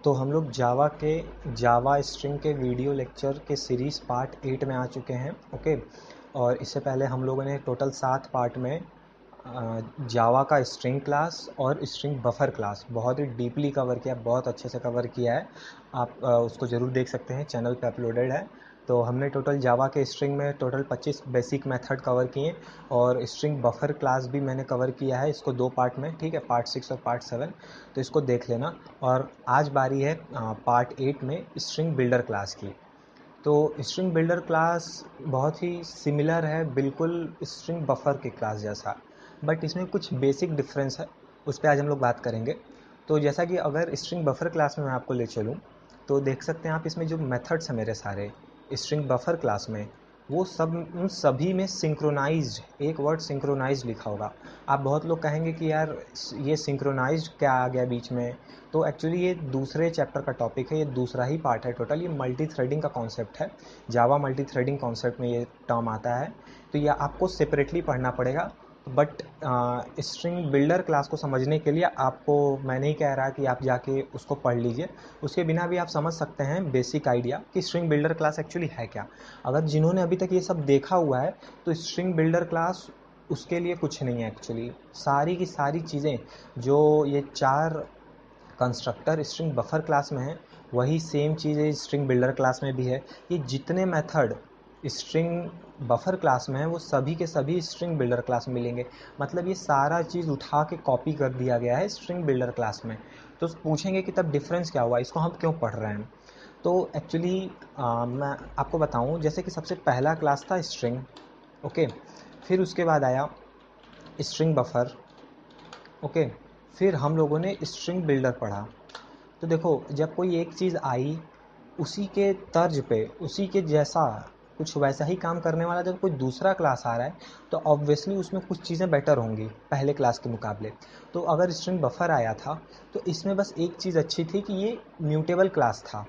तो हम लोग जावा स्ट्रिंग के वीडियो लेक्चर के सीरीज़ पार्ट 8 में आ चुके हैं। ओके, और इससे पहले हम लोगों ने टोटल 7 पार्ट में जावा का स्ट्रिंग क्लास और स्ट्रिंग बफर क्लास बहुत ही डीपली कवर किया, बहुत अच्छे से कवर किया है। आप उसको ज़रूर देख सकते हैं, चैनल पे अपलोडेड है। तो हमने टोटल जावा के स्ट्रिंग में टोटल 25 बेसिक मेथड कवर किए और स्ट्रिंग बफर क्लास भी मैंने कवर किया है, इसको 2 पार्ट में, ठीक है, पार्ट 6 और पार्ट 7। तो इसको देख लेना। और आज बारी है पार्ट 8 में स्ट्रिंग बिल्डर क्लास की। तो स्ट्रिंग बिल्डर क्लास बहुत ही सिमिलर है, बिल्कुल स्ट्रिंग बफर के क्लास जैसा, बट इसमें कुछ बेसिक डिफरेंस है, उस पर आज हम लोग बात करेंगे। तो जैसा कि अगर स्ट्रिंग बफर क्लास में मैं आपको ले चलूँ तो देख सकते हैं आप, इसमें जो मेथड्स हैं मेरे सारे स्ट्रिंग बफर क्लास में, वो सब उन सभी में सिंक्रोनाइज्ड, एक वर्ड सिंक्रोनाइज्ड लिखा होगा। आप बहुत लोग कहेंगे कि यार ये सिंक्रोनाइज्ड क्या आ गया बीच में। तो एक्चुअली ये दूसरे चैप्टर का टॉपिक है, ये दूसरा ही पार्ट है टोटल। ये मल्टी थ्रेडिंग का कॉन्सेप्ट है, जावा मल्टी थ्रेडिंग कॉन्सेप्ट में ये टर्म आता है। तो ये आपको सेपरेटली पढ़ना पड़ेगा। बट स्ट्रिंग बिल्डर क्लास को समझने के लिए आपको, मैं नहीं कह रहा कि आप जाके उसको पढ़ लीजिए, उसके बिना भी आप समझ सकते हैं बेसिक आइडिया कि स्ट्रिंग बिल्डर क्लास एक्चुअली है क्या। अगर जिन्होंने अभी तक ये सब देखा हुआ है तो स्ट्रिंग बिल्डर क्लास उसके लिए कुछ नहीं है एक्चुअली। सारी की सारी चीज़ें जो ये 4 कंस्ट्रक्टर स्ट्रिंग बफर क्लास में है, वही सेम चीज़ स्ट्रिंग बिल्डर क्लास में भी है। ये जितने मेथड स्ट्रिंग बफर क्लास में है वो सभी के सभी स्ट्रिंग बिल्डर क्लास में मिलेंगे। मतलब ये सारा चीज़ उठा के कॉपी कर दिया गया है स्ट्रिंग बिल्डर क्लास में। तो पूछेंगे कि तब डिफरेंस क्या हुआ, इसको हम क्यों पढ़ रहे हैं। तो एक्चुअली मैं आपको बताऊं, जैसे कि सबसे पहला क्लास था स्ट्रिंग, ओके, फिर उसके बाद आया स्ट्रिंग बफर, ओके, फिर हम लोगों ने स्ट्रिंग बिल्डर पढ़ा। तो देखो, जब कोई एक चीज़ आई, उसी के तर्ज पे, उसी के जैसा कुछ वैसा ही काम करने वाला जब कोई दूसरा क्लास आ रहा है तो ऑब्वियसली उसमें कुछ चीज़ें बेटर होंगी पहले क्लास के मुकाबले। तो अगर स्ट्रिंग बफर आया था तो इसमें बस एक चीज़ अच्छी थी कि ये म्यूटेबल क्लास था,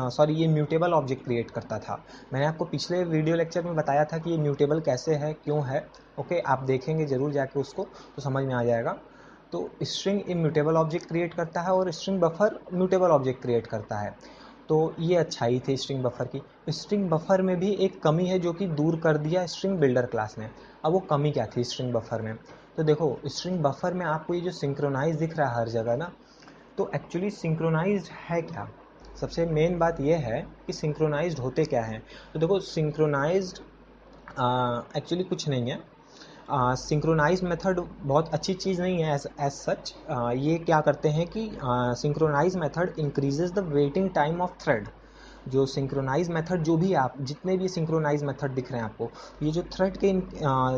सॉरी, ये म्यूटेबल ऑब्जेक्ट क्रिएट करता था। मैंने आपको पिछले वीडियो लेक्चर में बताया था कि ये म्यूटेबल कैसे है, क्यों है। ओके, आप देखेंगे ज़रूर जाके उसको, तो समझ में आ जाएगा। तो स्ट्रिंग इम्यूटेबल ऑब्जेक्ट क्रिएट करता है और string buffer mutable object create करता है। तो ये अच्छाई थी स्ट्रिंग बफर की। स्ट्रिंग बफर में भी एक कमी है जो कि दूर कर दिया स्ट्रिंग बिल्डर क्लास ने। अब वो कमी क्या थी स्ट्रिंग बफर में? तो देखो, स्ट्रिंग बफर में आपको ये जो सिंक्रोनाइज दिख रहा है हर जगह ना, तो एक्चुअली सिंक्रोनाइज्ड है क्या? सबसे मेन बात यह है कि सिंक्रोनाइज्ड होते क्या हैं। तो देखो, सिंक्रोनाइज्ड एक्चुअली कुछ नहीं है। सिंक्रोनाइज मेथड बहुत अच्छी चीज़ नहीं है एज सच। ये क्या करते हैं कि synchronise method increases the waiting time of thread. जो सिंक्रोनाइज मेथड, जो भी आप जितने भी सिंक्रोनाइज मेथड दिख रहे हैं आपको, ये जो थ्रेड के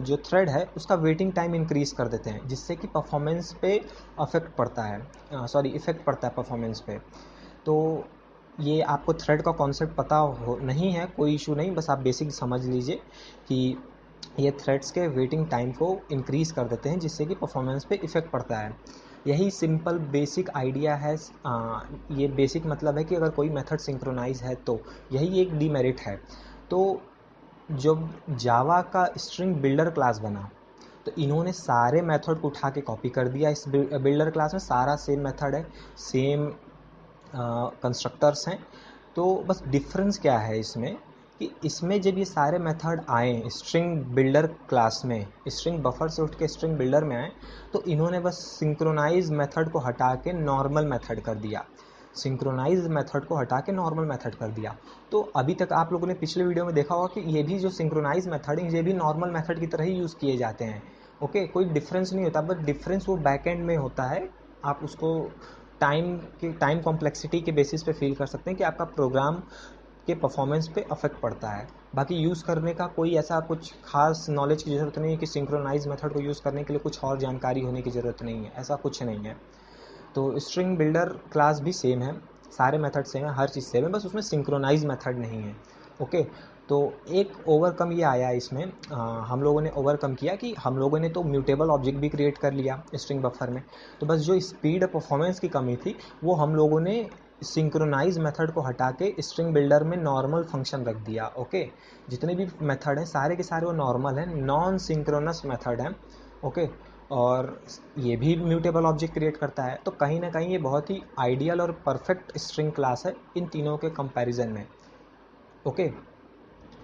जो थ्रेड है उसका वेटिंग टाइम इंक्रीज कर देते हैं, जिससे कि परफॉर्मेंस पे अफेक्ट पड़ता है, सॉरी, इफेक्ट पड़ता है परफॉर्मेंस पे। तो ये आपको थ्रेड का कॉन्सेप्ट पता हो नहीं है, कोई इशू नहीं, बस आप बेसिक समझ लीजिए कि ये थ्रेड्स के वेटिंग टाइम को इंक्रीज कर देते हैं, जिससे कि परफॉर्मेंस पे इफेक्ट पड़ता है। यही सिंपल बेसिक आइडिया है। ये बेसिक मतलब है कि अगर कोई मेथड सिंक्रोनाइज है तो यही एक डीमेरिट है। तो जब जावा का स्ट्रिंग बिल्डर क्लास बना तो इन्होंने सारे मेथड को उठा के कॉपी कर दिया। इस बिल्डर क्लास में सारा सेम मेथड है, सेम कंस्ट्रक्टर्स हैं। तो बस डिफरेंस क्या है इसमें कि इसमें जब ये सारे मेथड आए स्ट्रिंग बिल्डर क्लास में, स्ट्रिंग बफर से उठ के स्ट्रिंग बिल्डर में आए, तो इन्होंने बस सिंक्रोनाइज मेथड को हटा के नॉर्मल मेथड कर दिया। सिंक्रोनाइज मेथड को हटा के नॉर्मल मेथड कर दिया। तो अभी तक आप लोगों ने पिछले वीडियो में देखा होगा कि ये भी जो सिंक्रोनाइज मेथड है, ये भी नॉर्मल मेथड की तरह ही यूज़ किए जाते हैं। ओके, कोई डिफरेंस नहीं होता, बट डिफरेंस वो बैक एंड में होता है। आप उसको टाइम कॉम्प्लेक्सिटी के बेसिस पे फील कर सकते हैं कि आपका प्रोग्राम के परफॉर्मेंस पे अफेक्ट पड़ता है। बाकी यूज़ करने का कोई ऐसा कुछ खास नॉलेज की ज़रूरत नहीं है कि सिंक्रोनाइज मेथड को यूज़ करने के लिए कुछ और जानकारी होने की ज़रूरत नहीं है, ऐसा कुछ नहीं है। तो स्ट्रिंग बिल्डर क्लास भी सेम है, सारे मेथड सेम है, हर चीज़ सेम है, बस उसमें सिंक्रोनाइज मेथड नहीं है। ओके, तो एक ओवरकम ये आया इसमें, हम लोगों ने ओवरकम किया कि हम लोगों ने तो म्यूटेबल ऑब्जेक्ट भी क्रिएट कर लिया स्ट्रिंग बफर में। तो बस जो स्पीड परफॉर्मेंस की कमी थी वो हम लोगों ने सिंक्रोनाइज मेथड को हटा के स्ट्रिंग बिल्डर में नॉर्मल फंक्शन रख दिया। ओके, जितने भी मेथड हैं सारे के सारे वो नॉर्मल हैं, नॉन सिंक्रोनस मेथड हैं। ओके, और ये भी म्यूटेबल ऑब्जेक्ट क्रिएट करता है। तो कहीं ना कहीं ये बहुत ही आइडियल और परफेक्ट स्ट्रिंग क्लास है इन तीनों के कंपैरिजन में। ओके,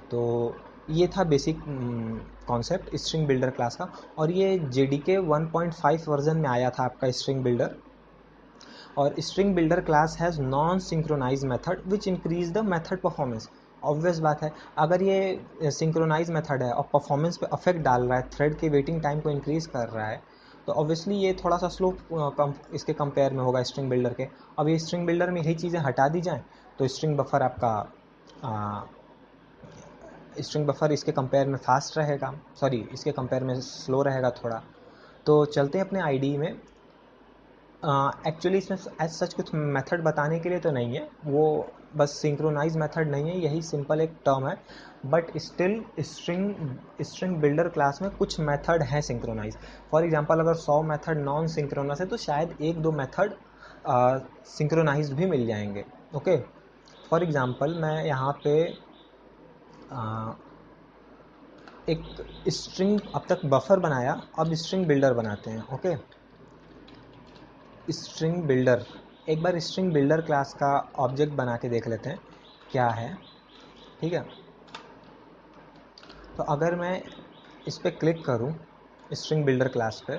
तो ये था basic concept string builder class का। और ये JDK 1.5 वर्जन में आया था आपका स्ट्रिंग बिल्डर। और string builder class has non synchronise method which increase the method performance. Obvious बात है, अगर ये सिंक्रोनाइज मेथड है और परफॉर्मेंस पे अफेक्ट डाल रहा है, थ्रेड के वेटिंग टाइम को इंक्रीज कर रहा है, तो ऑब्वियसली ये थोड़ा सा स्लो इसके कंपेयर में होगा स्ट्रिंग बिल्डर के। अब ये स्ट्रिंग बिल्डर में यही चीज़ें हटा दी जाएँ तो स्ट्रिंग बफर आपका स्ट्रिंग बफर इसके कंपेयर में फास्ट रहेगा, सॉरी इसके कंपेयर में स्लो रहेगा थोड़ा। तो चलते हैं अपने आईडी में। एक्चुअली इसमें एज सच कुछ मेथड बताने के लिए तो नहीं है, वो बस सिंक्रोनाइज मेथड नहीं है, यही सिंपल एक टर्म है। But still string builder class में कुछ मेथड हैं सिंक्रोनाइज। फॉर एग्जांपल अगर 100 मेथड नॉन सिंक्रोनस है तो शायद एक दो मेथड सिंक्रोनाइज भी मिल जाएंगे। ओके, फॉर एग्जांपल मैं यहाँ पे एक स्ट्रिंग अब तक बफर बनाया, अब स्ट्रिंग बिल्डर बनाते हैं। ओके, स्ट्रिंग बिल्डर, एक बार स्ट्रिंग बिल्डर क्लास का ऑब्जेक्ट बना के देख लेते हैं क्या है। ठीक है, तो अगर मैं इस पर क्लिक करूं स्ट्रिंग बिल्डर क्लास पे,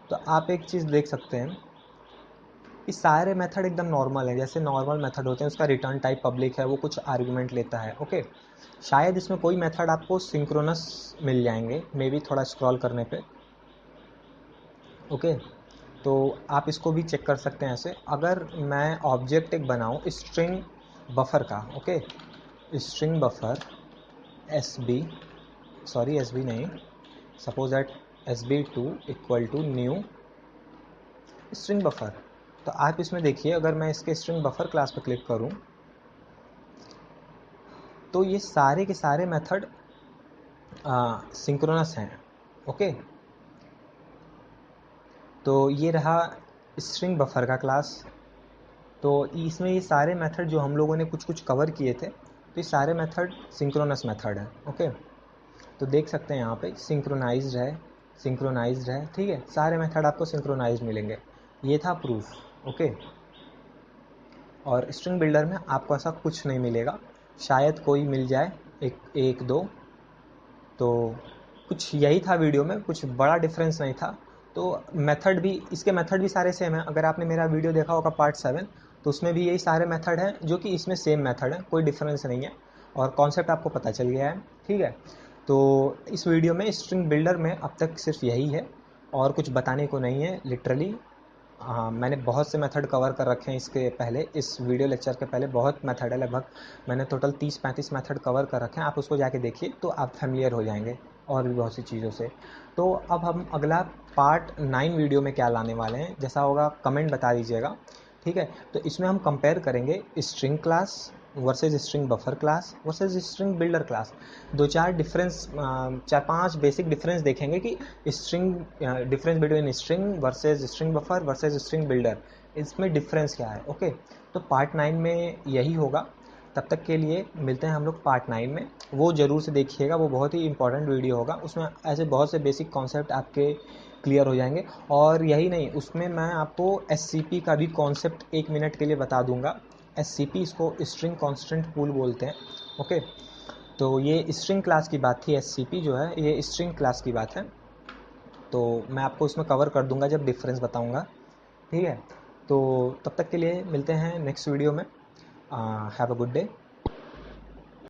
तो आप एक चीज़ देख सकते हैं, ये सारे मेथड एकदम नॉर्मल है, जैसे नॉर्मल मेथड होते हैं। उसका रिटर्न टाइप पब्लिक है, वो कुछ आर्गुमेंट लेता है। ओके, शायद इसमें कोई मेथड आपको सिंक्रोनस मिल जाएंगे, मे बी थोड़ा स्क्रॉल करने पे। ओके, तो आप इसको भी चेक कर सकते हैं ऐसे। अगर मैं ऑब्जेक्ट एक बनाऊँ स्ट्रिंग बफर का, okay, string buffer SB, sorry SB नहीं, suppose that SB2 equal to new string buffer. तो आप इसमें देखिए, अगर मैं इसके स्ट्रिंग बफर क्लास पर क्लिक करूं तो ये सारे के सारे मेथड सिंक्रोनस हैं। ओके, तो ये रहा स्ट्रिंग बफर का क्लास। तो इसमें ये सारे मेथड जो हम लोगों ने कुछ कुछ कवर किए थे, तो ये सारे मेथड सिंक्रोनस मेथड हैं। ओके, तो देख सकते हैं यहाँ पे सिंक्रोनाइज्ड है, सिंक्रोनाइज्ड है। ठीक है, सारे मेथड आपको सिंक्रोनाइज्ड मिलेंगे। ये था प्रूफ। ओके, और स्ट्रिंग बिल्डर में आपको ऐसा कुछ नहीं मिलेगा, शायद कोई मिल जाए एक दो। तो कुछ यही था वीडियो में, कुछ बड़ा डिफरेंस नहीं था। तो मेथड भी, इसके मेथड भी सारे सेम हैं। अगर आपने मेरा वीडियो देखा होगा पार्ट 7, तो उसमें भी यही सारे मेथड हैं जो कि इसमें सेम मेथड है, कोई डिफरेंस नहीं है। और कॉन्सेप्ट आपको पता चल गया है। ठीक है, तो इस वीडियो में स्ट्रिंग बिल्डर में अब तक सिर्फ यही है और कुछ बताने को नहीं है लिटरली। हाँ, मैंने बहुत से मेथड कवर कर रखे हैं इसके पहले, इस वीडियो लेक्चर के पहले बहुत मेथड है, लगभग मैंने टोटल 30-35 मेथड कवर कर रखे हैं। आप उसको जाके देखिए तो आप फैमिलियर हो जाएंगे और भी बहुत सी चीज़ों से। तो अब हम अगला पार्ट 9 वीडियो में क्या लाने वाले हैं, जैसा होगा कमेंट बता दीजिएगा। ठीक है, तो इसमें हम कंपेयर करेंगे string class versus string buffer class versus string builder class. दो चार डिफरेंस, 4-5 बेसिक डिफरेंस देखेंगे कि string difference between string versus string buffer versus string builder, इसमें डिफरेंस क्या है। ओके, तो पार्ट 9 में यही होगा। तब तक के लिए मिलते हैं हम लोग पार्ट 9 में। वो ज़रूर से देखिएगा, वो बहुत ही इंपॉर्टेंट वीडियो होगा। उसमें ऐसे बहुत से बेसिक कॉन्सेप्ट आपके क्लियर हो जाएंगे। और यही नहीं, उसमें मैं आपको SCP का भी कॉन्सेप्ट 1 मिनट के लिए बता दूंगा। SCP, इसको स्ट्रिंग कॉन्स्टेंट पूल बोलते हैं। ओके, तो ये स्ट्रिंग क्लास की बात थी, SCP जो है ये स्ट्रिंग क्लास की बात है। तो मैं आपको इसमें कवर कर दूंगा जब डिफरेंस बताऊंगा। ठीक है, तो तब तक के लिए मिलते हैं नेक्स्ट वीडियो में। Have a good day.